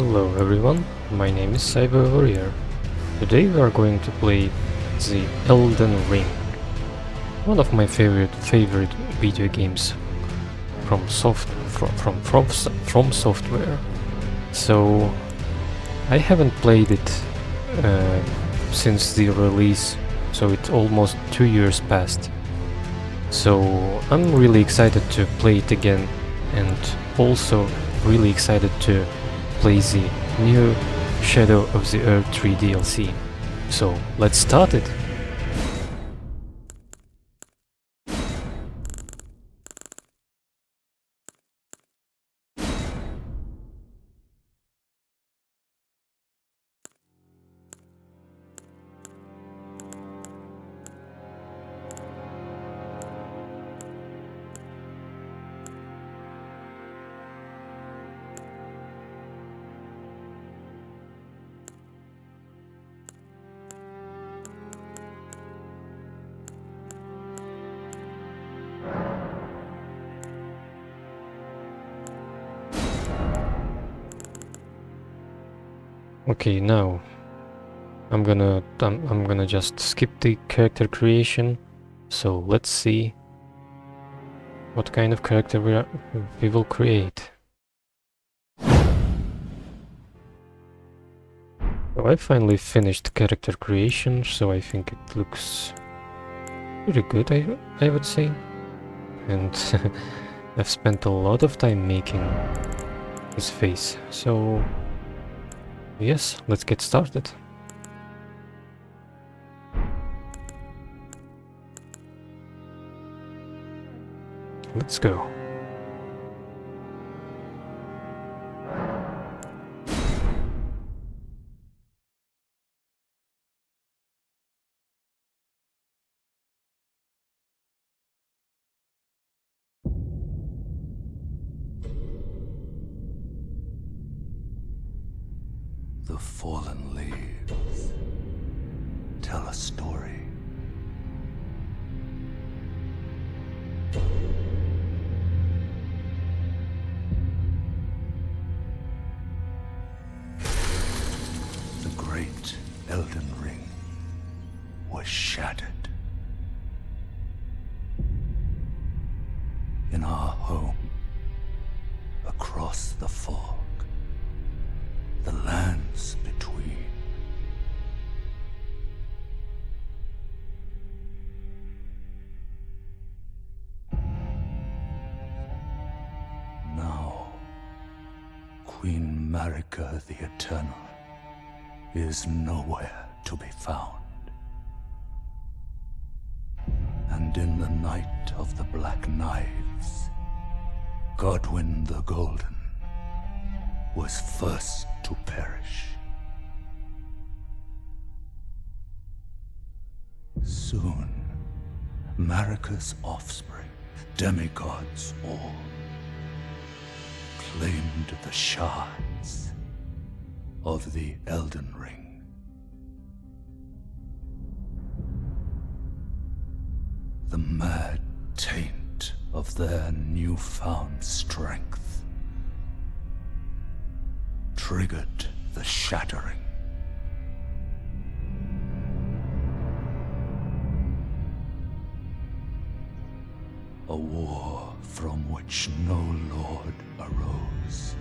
Hello everyone, my name is Cyber Warrior. Today we are going to play the Elden Ring, one of my favorite video games from software. So I haven't played it since the release, so it's almost 2 years past. So I'm really excited to play it again, and also really excited to play the new Shadow of the Erdtree DLC. So let's start it! Okay, now I'm gonna just skip the character creation. So let's see what kind of character we will create. So I finally finished character creation, so I think it looks pretty good, I would say. And I've spent a lot of time making his face, so yes, let's get started. Let's go. The fallen leaves tell a story. The great Elden Ring was shattered. In our home, across the fog, the lands between. Now, Queen Marika the Eternal is nowhere to be found. And in the night of the Black Knives, Godwyn the Golden was first to perish. Soon, Marika's offspring, demigods all, claimed the shards of the Elden Ring. The mad taint of their newfound strength triggered the shattering. A war from which no lord arose.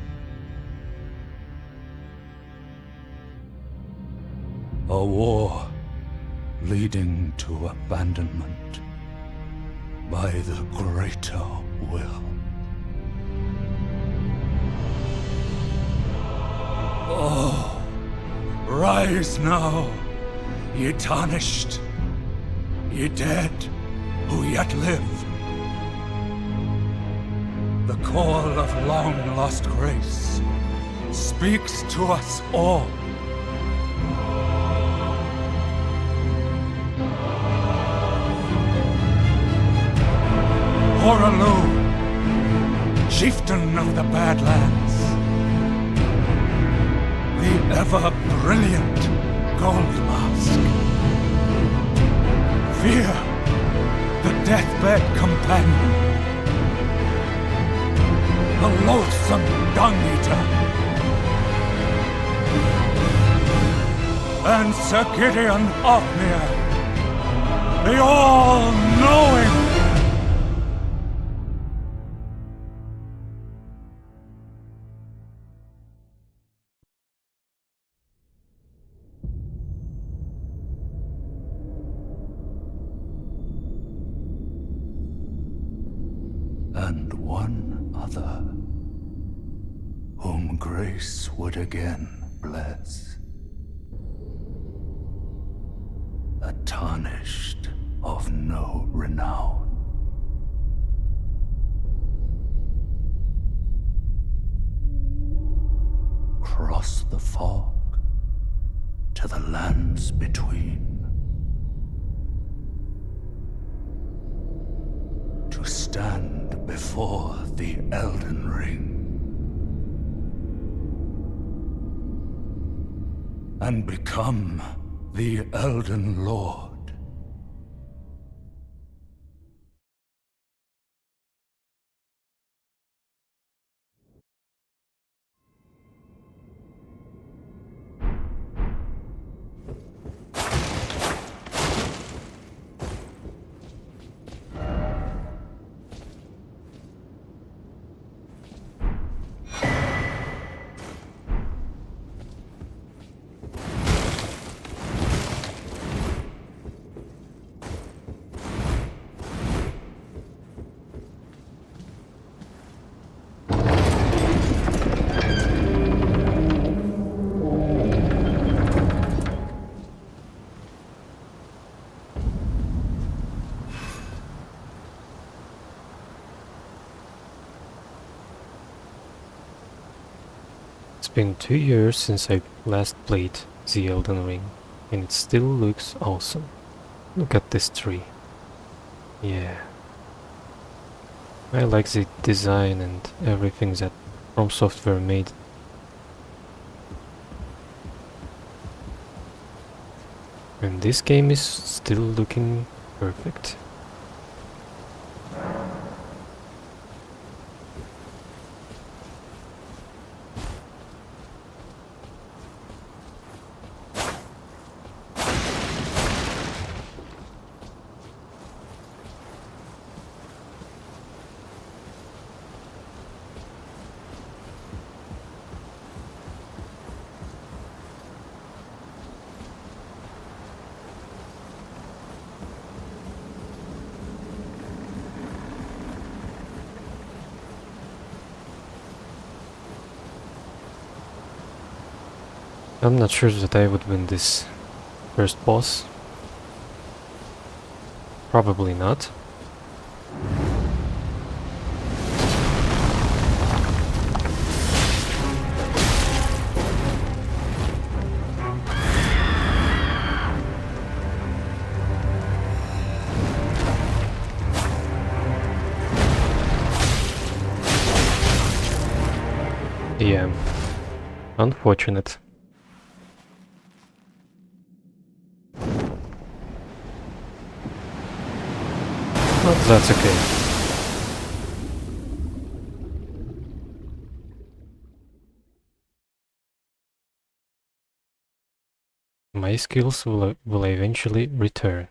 A war leading to abandonment by the greater will. Oh, rise now, ye tarnished, ye dead who yet live. The call of long-lost grace speaks to us all. Horalu, chieftain of the Badlands, the ever-brilliant Gold Mask. Fear, the deathbed companion, the loathsome dung-eater, and Sir Gideon Ofnir, the all-knowing. And one other, whom grace would again bless. A tarnished of no renown. Cross the fog to the lands between. To stand before the Elden Ring. And become the Elden Lord. It's been 2 years since I last played the Elden Ring, and it still looks awesome. Look at this tree. Yeah. I like the design and everything that From Software made. And this game is still looking perfect. I'm not sure that I would win this first boss. Probably not. Yeah, unfortunate. But that's okay. My skills will eventually return.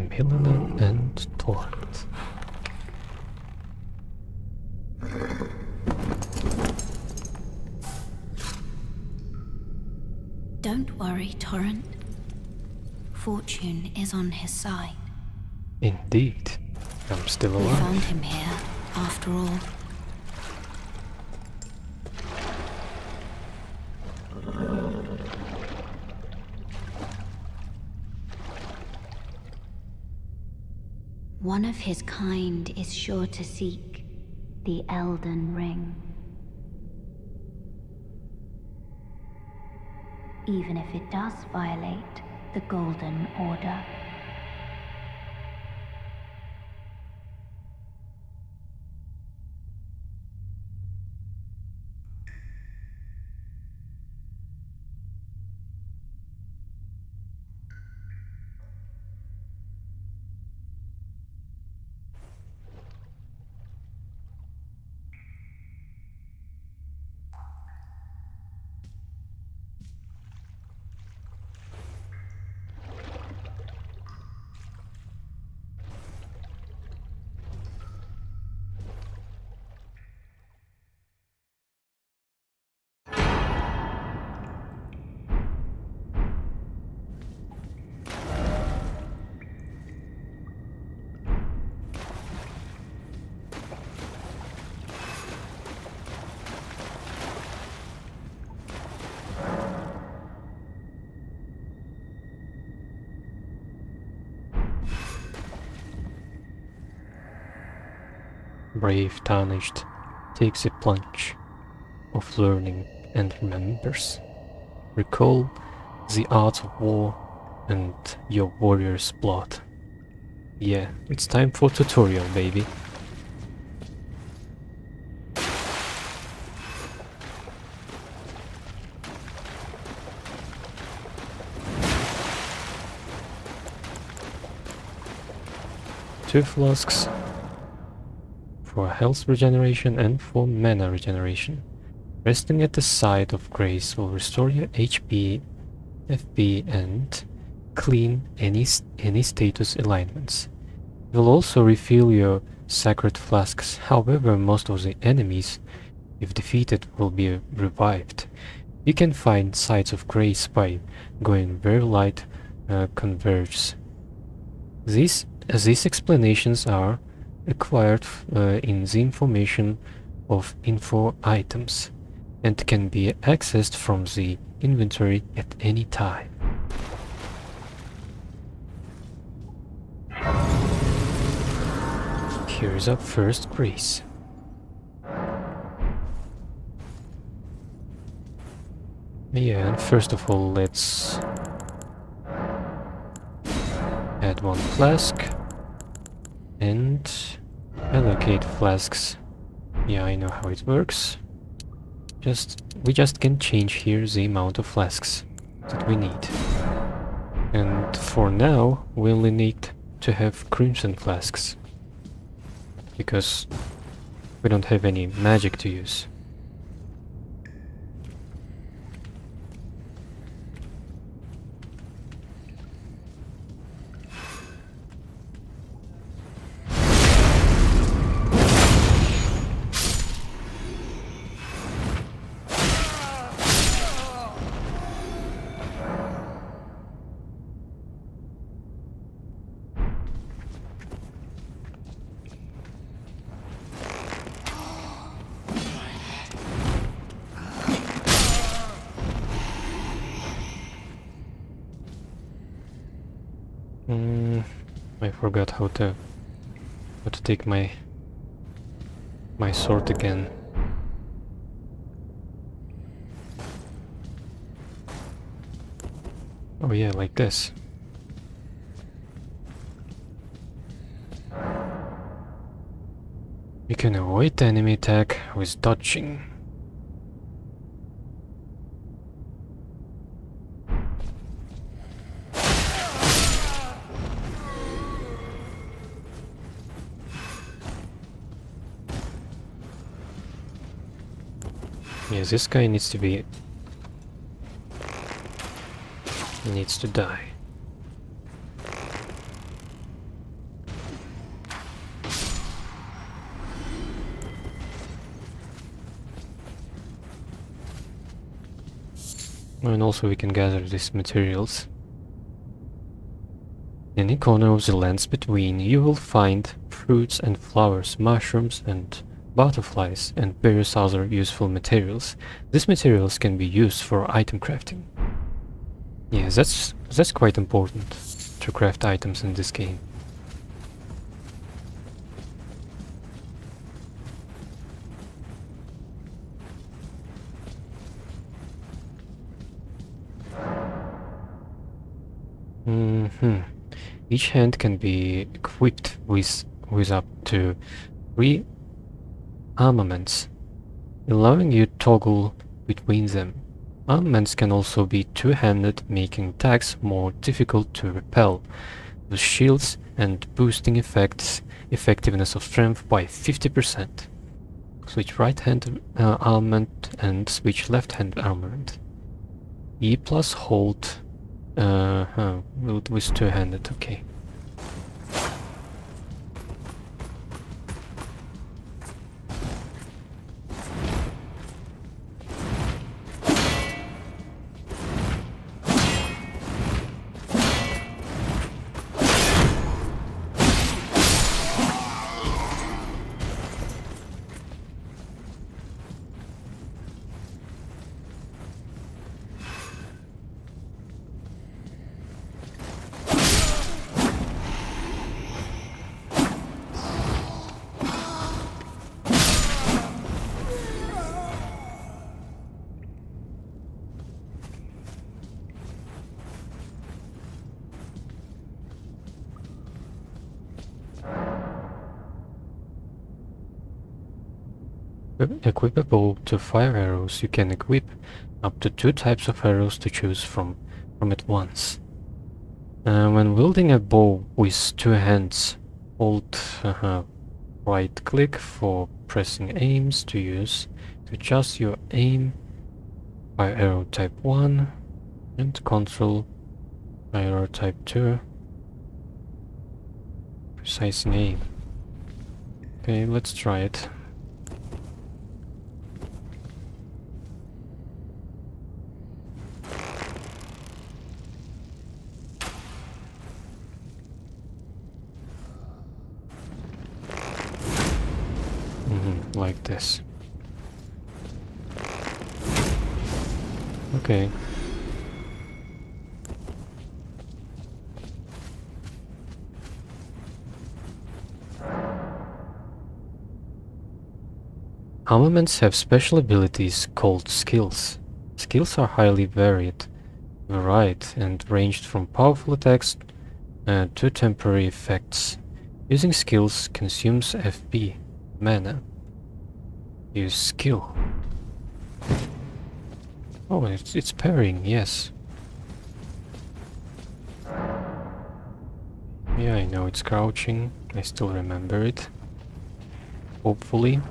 Milena and Torrent. Don't worry, Torrent. Fortune is on his side. Indeed. I'm still We alive. found him here, after all. One of his kind is sure to seek the Elden Ring. even if it does violate the Golden Order. Brave Tarnished takes a plunge of learning and remembers. Recall the art of war and your warrior's blood. Yeah, it's time for tutorial, baby. Two flasks for health regeneration and for mana regeneration. Resting at the site of grace will restore your HP, FP, and clean any status alignments. It will also refill your sacred flasks. However, most of the enemies, if defeated, will be revived. You can find sites of grace by going very light converges. These explanations are acquired in the information of info items and can be accessed from the inventory at any time. Here is our first grace. Yeah, and first of all, let's add one flask and allocate flasks. Yeah, I know how it works. We just can change here the amount of flasks that we need. And for now, we only need to have crimson flasks, because we don't have any magic to use. I forgot how to take my sword again. Oh yeah, like this. You can avoid the enemy attack with dodging. Yeah, this guy needs to be... needs to die. And also we can gather these materials. In any corner of the lands between, you will find fruits and flowers, mushrooms and butterflies, and various other useful materials. These materials can be used for item crafting. Yeah, that's quite important to craft items in this game. Each hand can be equipped with up to 3 armaments, allowing you to toggle between them. Armaments can also be two-handed, making attacks more difficult to repel, with shields and boosting effectiveness of strength by 50%. Switch right-hand armament and switch left-hand armament. E plus hold with two-handed, okay. Equipable to fire arrows, you can equip up to 2 types of arrows to choose from at once. When wielding a bow with 2 hands, hold right click for pressing aims to use to adjust your aim, fire arrow type 1 and control fire arrow type 2, precising aim. Okay, let's try it. Like this. Okay. Armaments have special abilities called skills. Skills are highly varied and ranged from powerful attacks to temporary effects. Using skills consumes FP, mana. Use skill. Oh, it's parrying, yes. Yeah, I know it's crouching. I still remember it. Hopefully.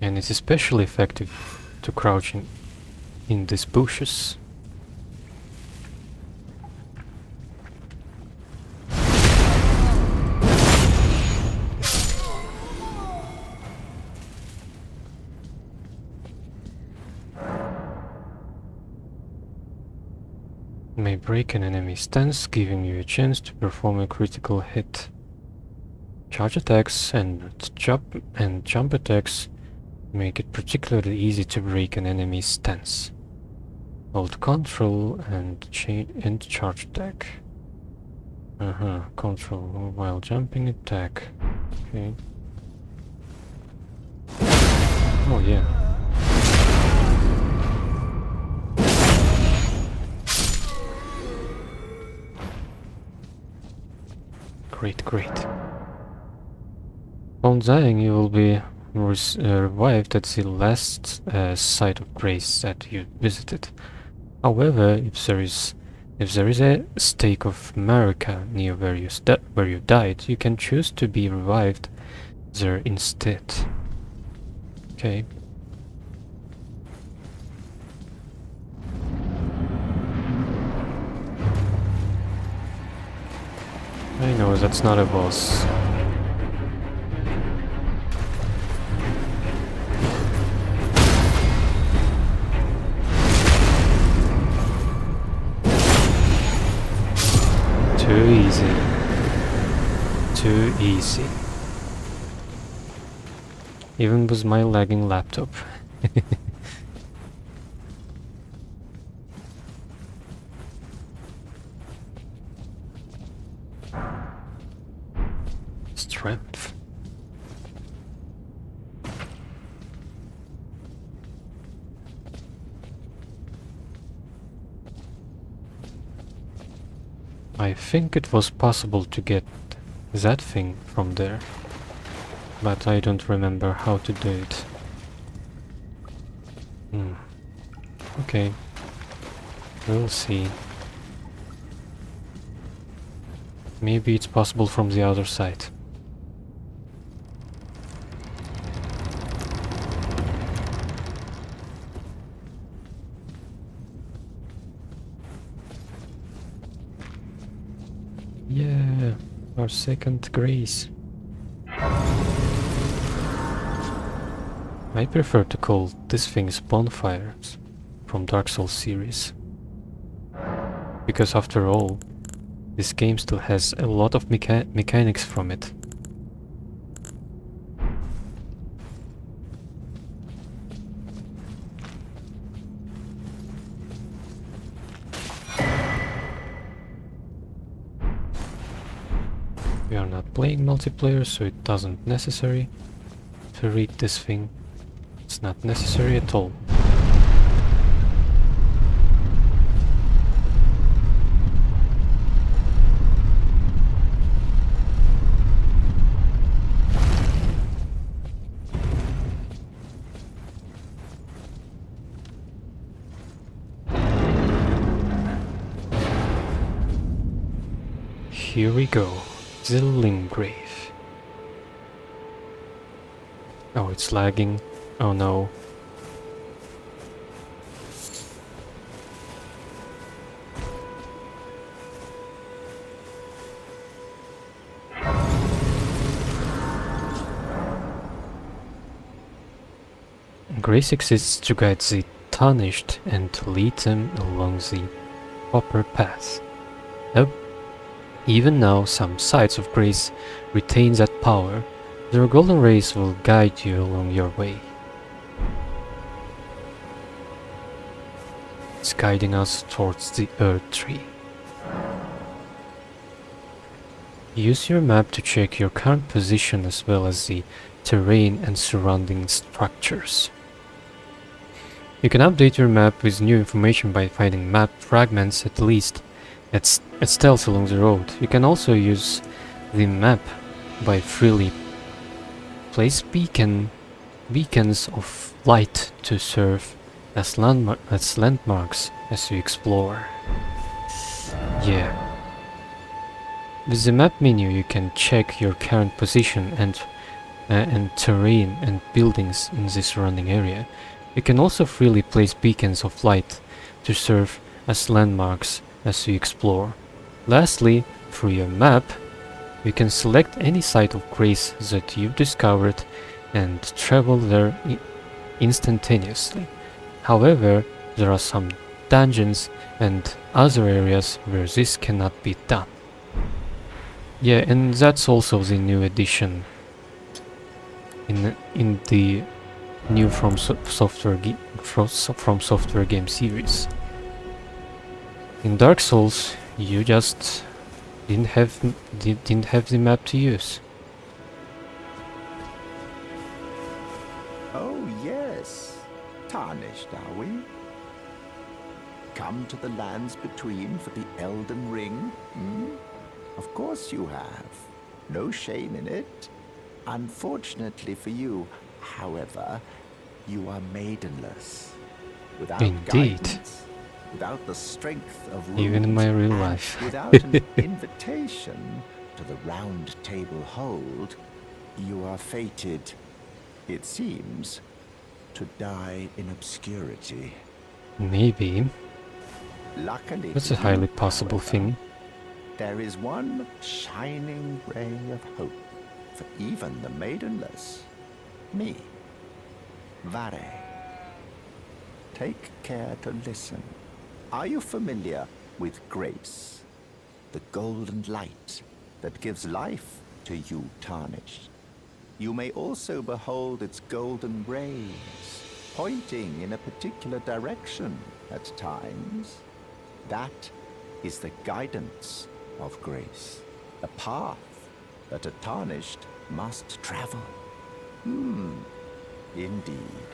And it's especially effective to crouch in these bushes. May break an enemy's stance, giving you a chance to perform a critical hit. Charge attacks and jump attacks make it particularly easy to break an enemy's stance. Hold control and charge attack. Control while jumping attack. Okay. Oh yeah. Great. On dying, you will be revived at the last site of grace that you visited. However, if there is a stake of Marika near where you died, you can choose to be revived there instead. Okay. I know that's not a boss. Too easy. Too easy. Even with my lagging laptop. Strength. I think it was possible to get that thing from there, but I don't remember how to do it. Okay, we'll see. Maybe it's possible from the other side. Yeah, our second grace. I prefer to call these things bonfires from Dark Souls series. Because after all, this game still has a lot of mechanics from it. We are not playing multiplayer, so it doesn't necessary to read this thing. It's not necessary at all. Here we go, the Limgrave. Oh, it's lagging. Oh no. Grace exists to guide the tarnished and to lead them along the proper path. Even now, some sides of Grace retain that power. Their golden rays will guide you along your way. It's guiding us towards the Erdtree. Use your map to check your current position as well as the terrain and surrounding structures. You can update your map with new information by finding map fragments at least at stealth along the road. You can also use the map by freely place beacons of light to serve as landmarks as you explore. Yeah. With the map menu you can check your current position and terrain and buildings in the surrounding area. You can also freely place beacons of light to serve as landmarks as you explore. Lastly, through your map, you can select any site of Grace that you've discovered and travel there instantaneously. However, there are some dungeons and other areas where this cannot be done. Yeah, and that's also the new addition in the new From Software game series. In Dark Souls, you just didn't have the map to use. Oh yes, tarnished are we? Come to the lands between for the Elden Ring? Of course you have. No shame in it. Unfortunately for you, however, you are maidenless. Without Indeed. guidance, without the strength of Even in my runes, real and life. without an invitation to the round table hold, you are fated, it seems, to die in obscurity. Maybe. Luckily That's for a highly you, possible however, thing. there is one shining ray of hope for even the maidenless. Me. Vare. Take care to listen. Are you familiar with grace? The golden light that gives life to you tarnished. You may also behold its golden rays, pointing in a particular direction at times. That is the guidance of grace, a path that a tarnished must travel. Indeed.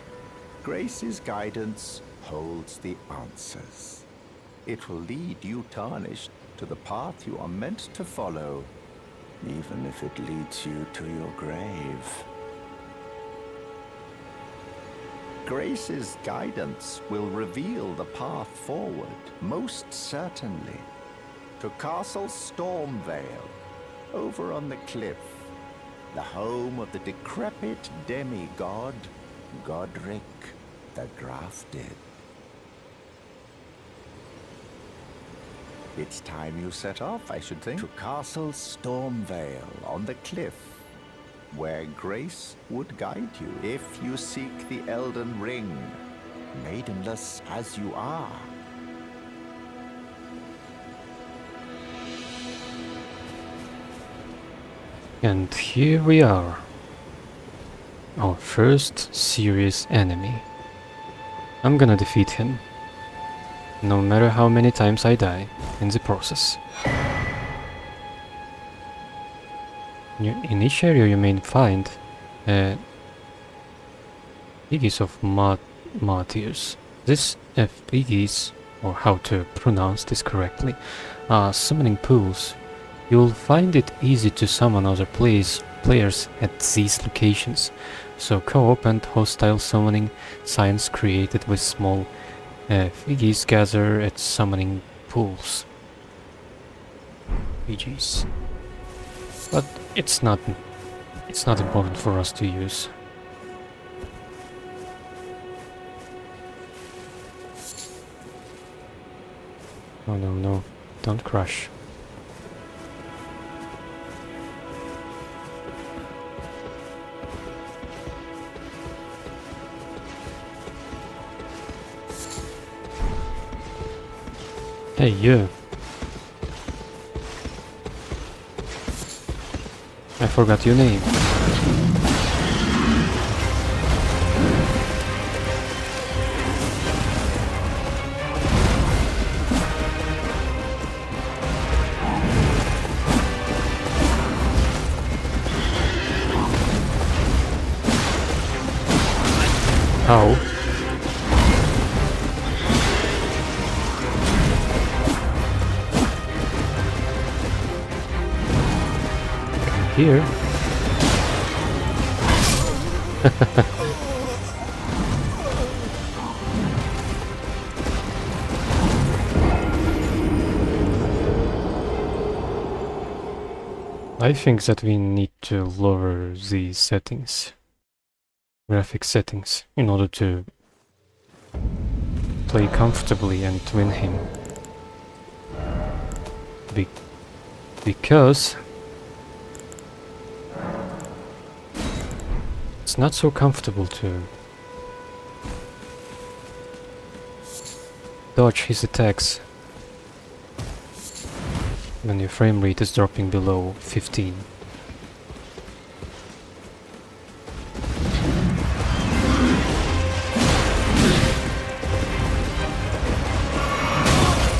Grace's guidance holds the answers. It will lead you tarnished to the path you are meant to follow, even if it leads you to your grave. Grace's guidance will reveal the path forward, most certainly, to Castle Stormvale, over on the cliff, the home of the decrepit demigod, Godric the Grafted. It's time you set off, I should think, to Castle Stormvale on the cliff, where Grace would guide you if you seek the Elden Ring, maidenless as you are. And here we are. Our first serious enemy. I'm gonna defeat him, no matter how many times I die in the process. In each area you may find figures of martyrs. These figures, or how to pronounce this correctly, are summoning pools. You'll find it easy to summon other players at these locations, so co-op and hostile summoning signs created with small figures gather at summoning pools. PGs. But it's not important for us to use. Oh no, don't crash. Hey, you. I forgot your name. How? Here. I think that we need to lower the settings, graphic settings, in order to play comfortably and win him. Because it's not so comfortable to dodge his attacks when your frame rate is dropping below 15.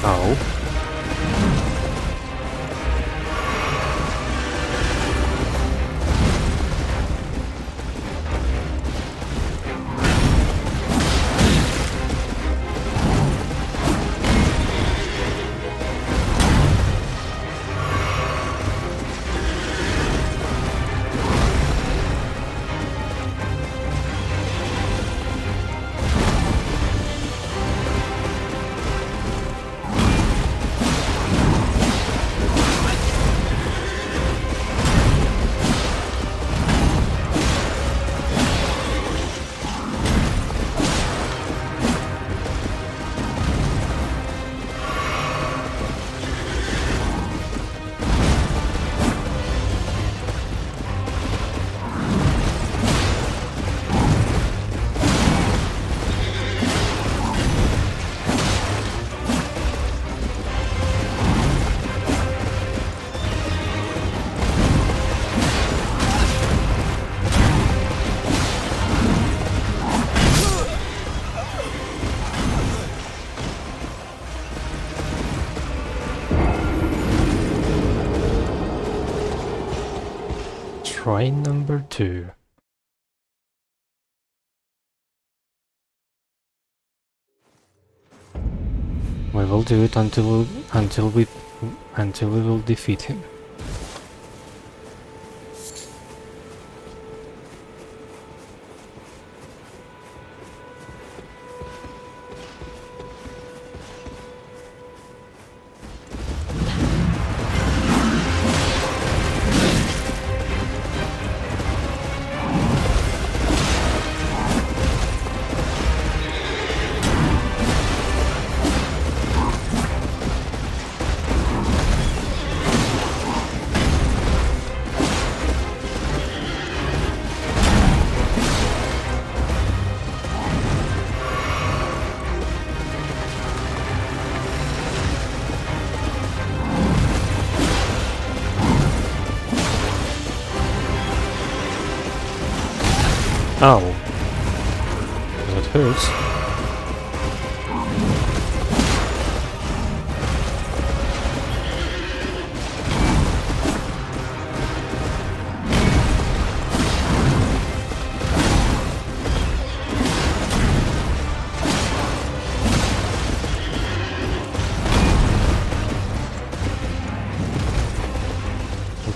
Ow. Try number 2. We will do it until we until we will defeat him. Ow! That hurts.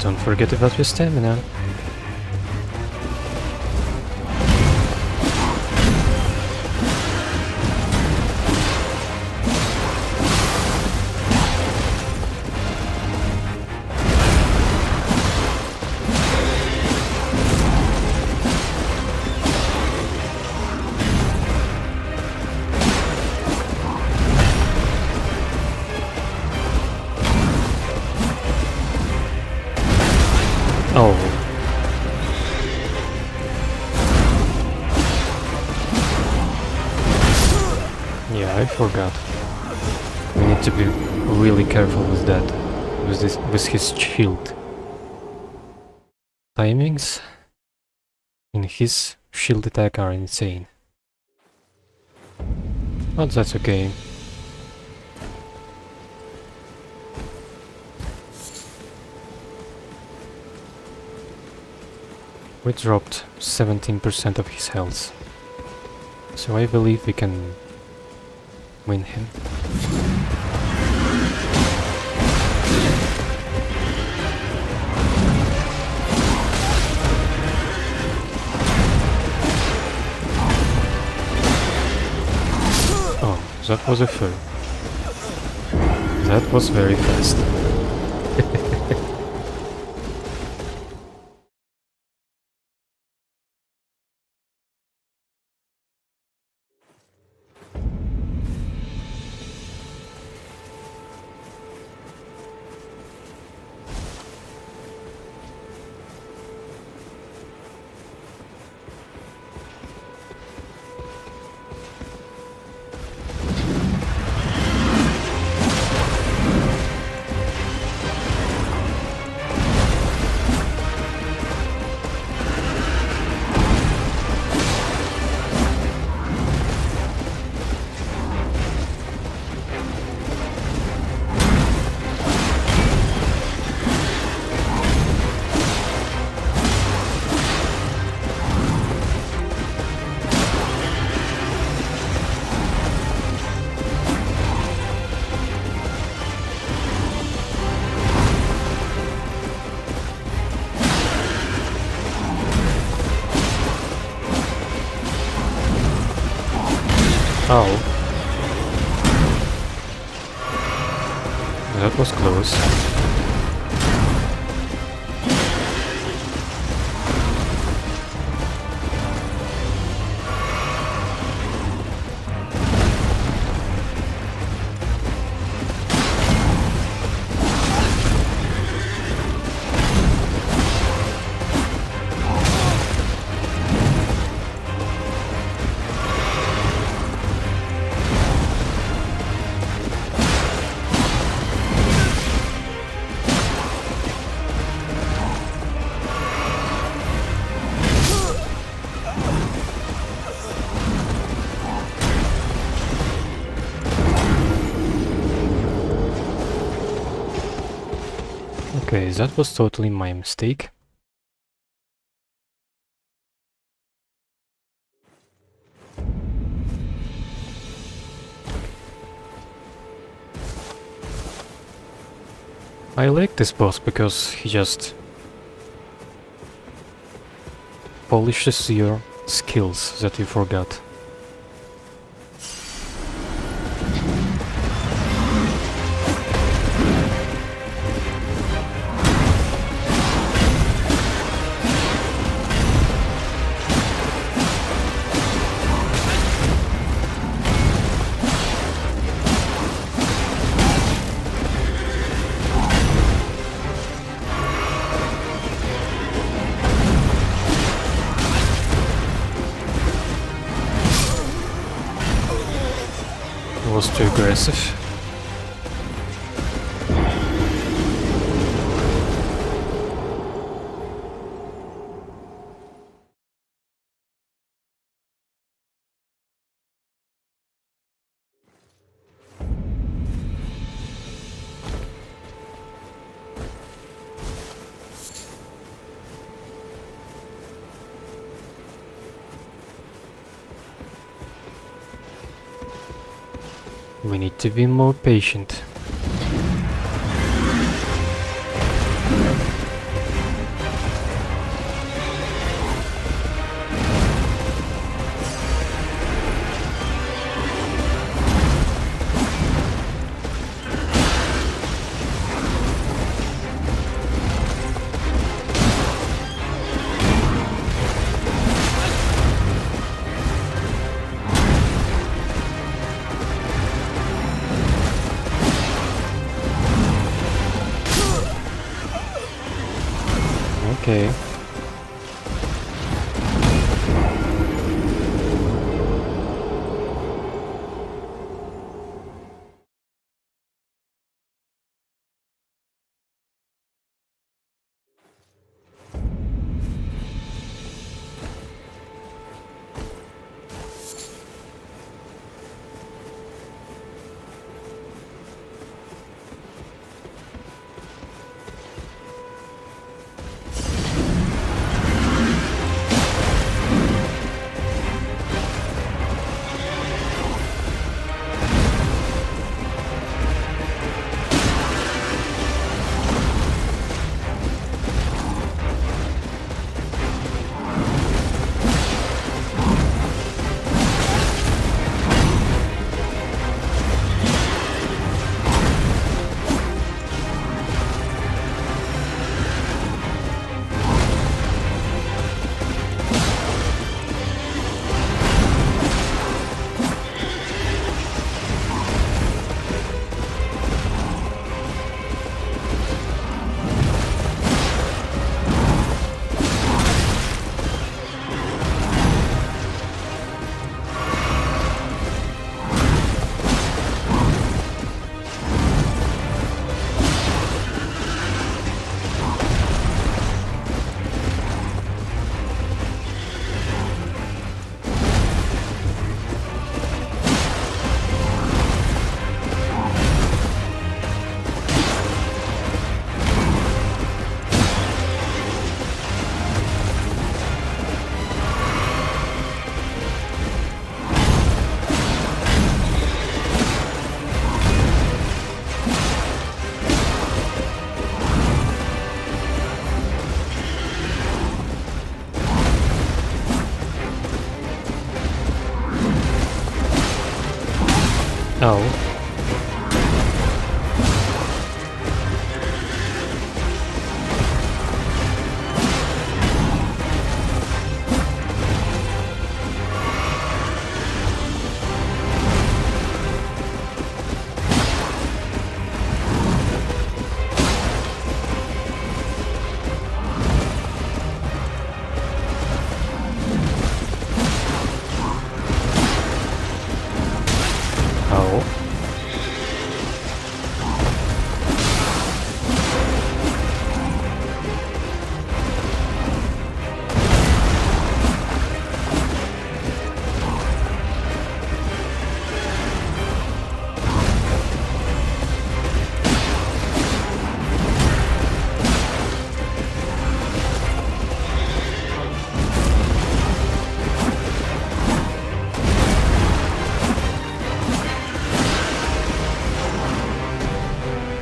Don't forget about your stamina. Oh. Yeah, I forgot. We need to be really careful with that. With his shield. Timings in his shield attack are insane. But that's okay. We dropped 17% of his health, so I believe we can win him. Oh, that was a foe. That was very fast. Oh. That was close. Okay, that was totally my mistake. I like this boss because he just polishes your skills that you forgot. Was too aggressive. We need to be more patient. Okay. Oh. Oh.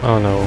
Oh no.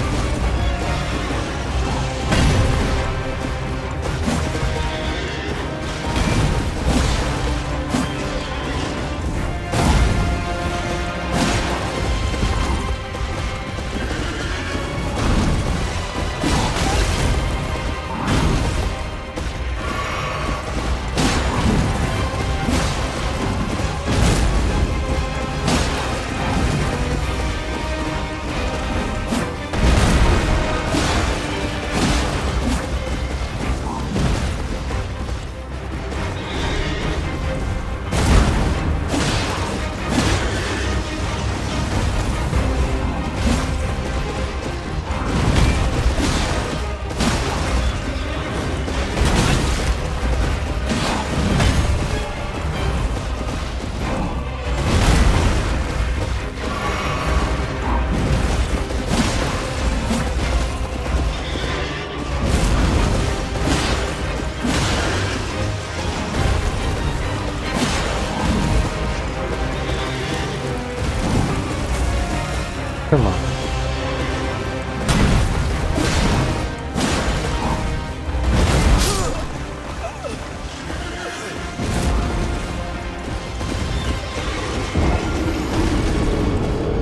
Come on.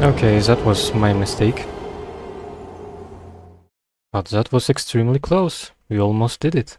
Okay, that was my mistake. But that was extremely close. We almost did it.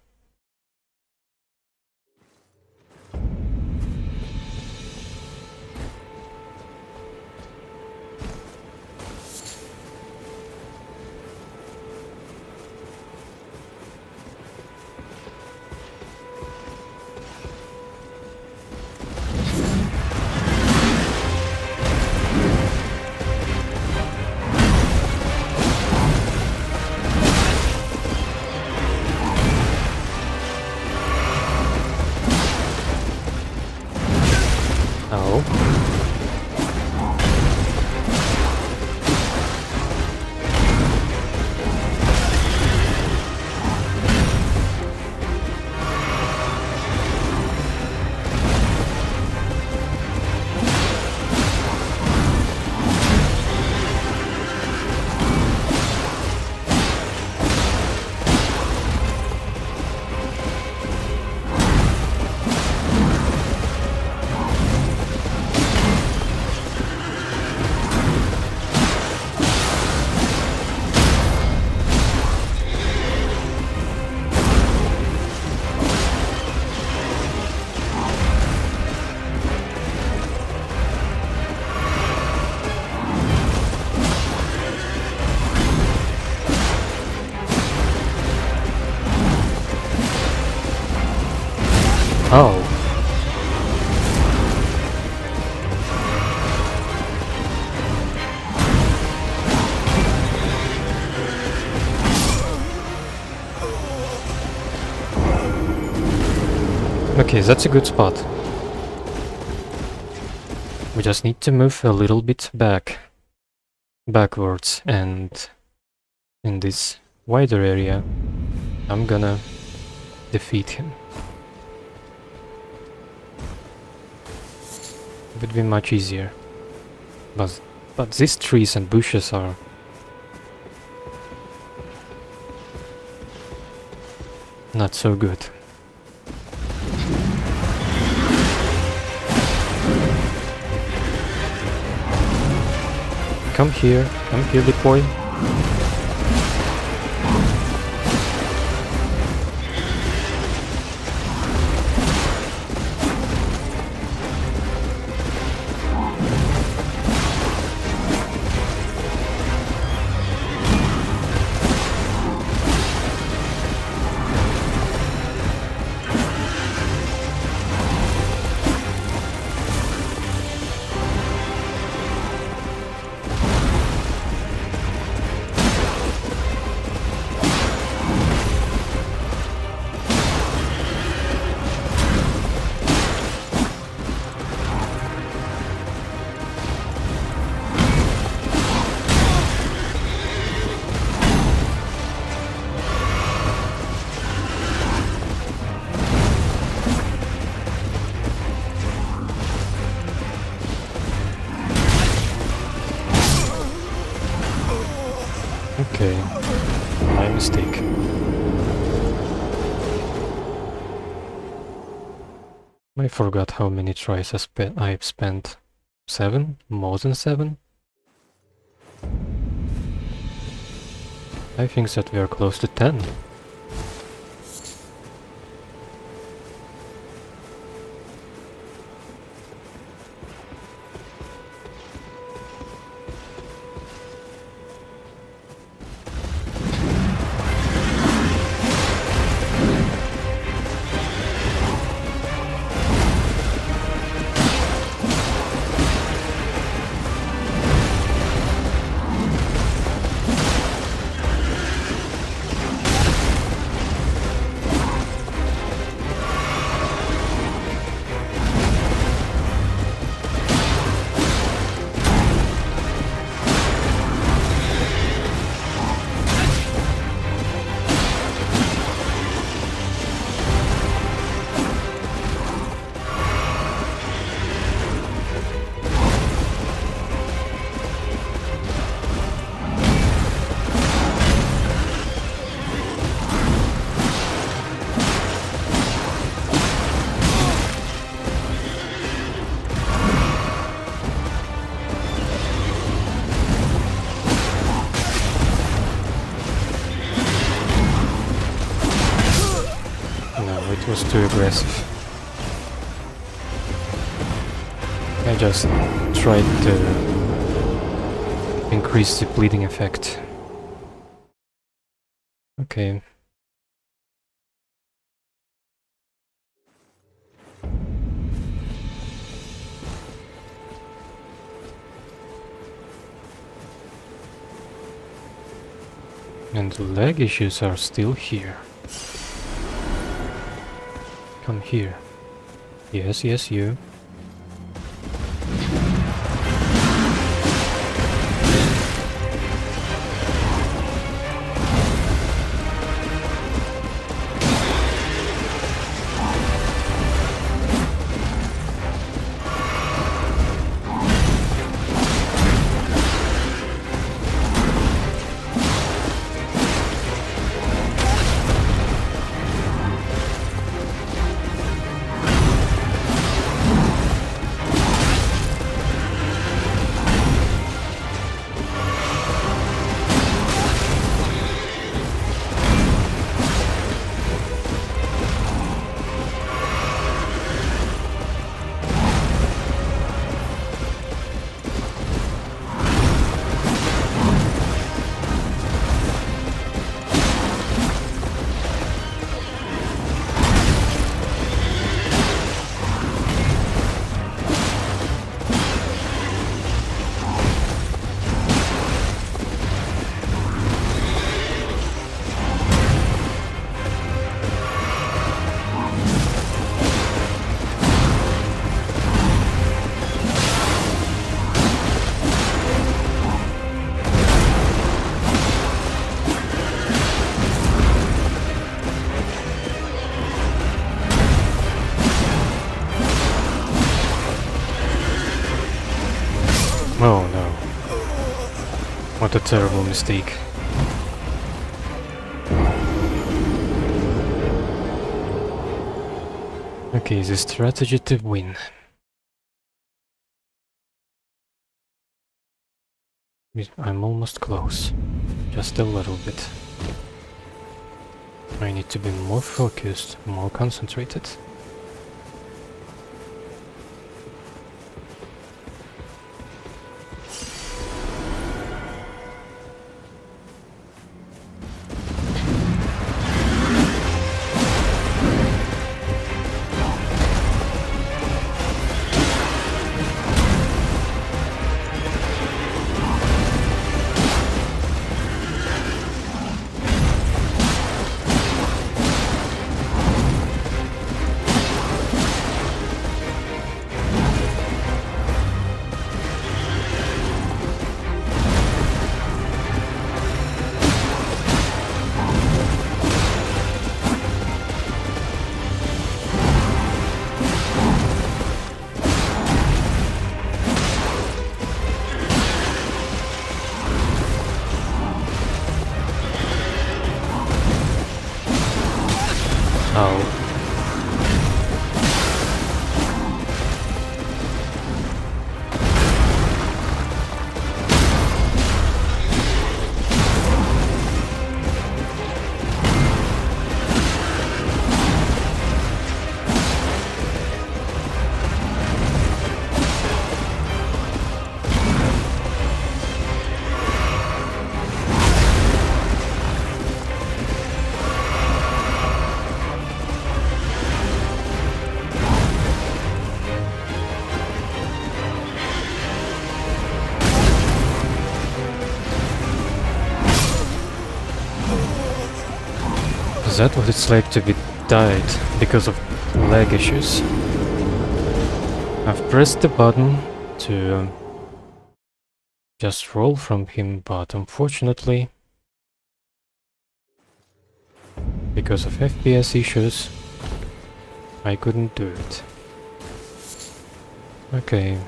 Oh. Oh. Okay, that's a good spot. We just need to move a little bit backwards, and in this wider area, I'm gonna defeat him. It would be much easier. But these trees and bushes are... not so good. Come here, big boy. Okay, my mistake. I forgot how many tries I've spent. 7? More than 7? I think that we are close to 10. too aggressive. I just tried to increase the bleeding effect. Okay. And the leg issues are still here. Come here. Yes, yes, you. Oh no. What a terrible mistake. Okay, the strategy to win. I'm almost close. Just a little bit. I need to be more focused, more concentrated. Is that what it's like to be died because of leg issues? I've pressed the button to just roll from him, but unfortunately, because of FPS issues, I couldn't do it. Okay.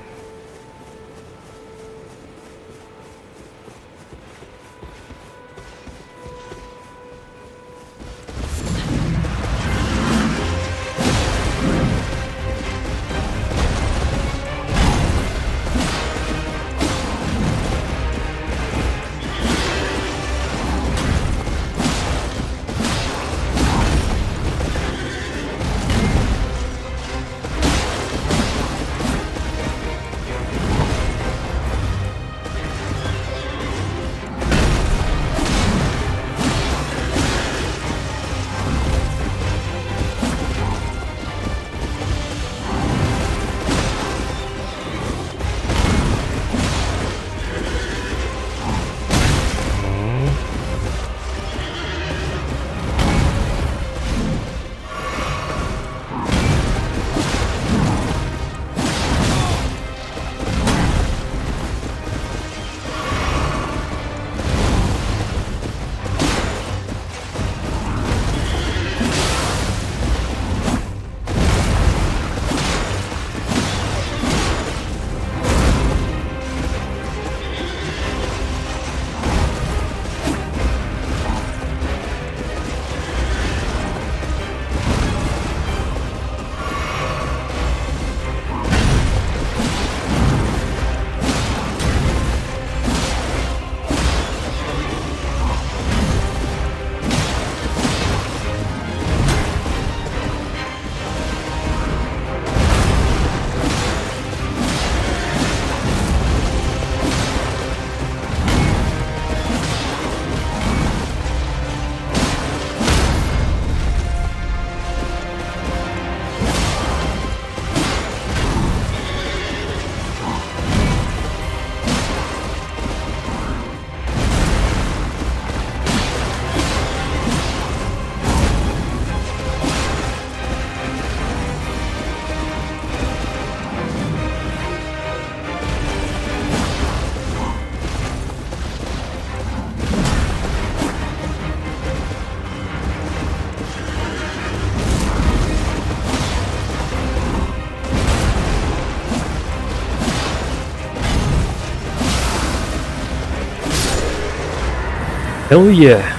Hell yeah!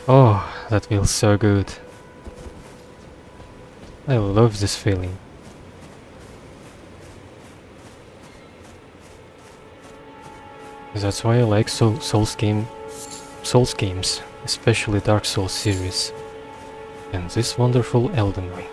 Oh, that feels so good. I love this feeling. That's why I like Souls games, especially Dark Souls series, and this wonderful Elden Ring.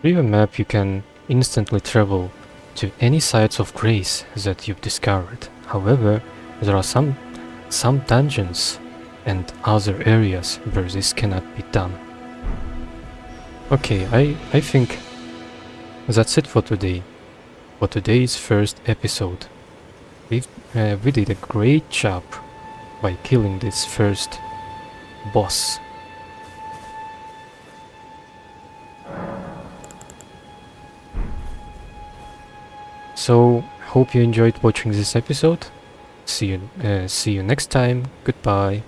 Through a map you can instantly travel to any sites of grace that you've discovered. However, there are some dungeons and other areas where this cannot be done. Okay, I think that's it for today. For today's first episode. We did a great job by killing this first boss. So, hope you enjoyed watching this episode. See you next time. Goodbye.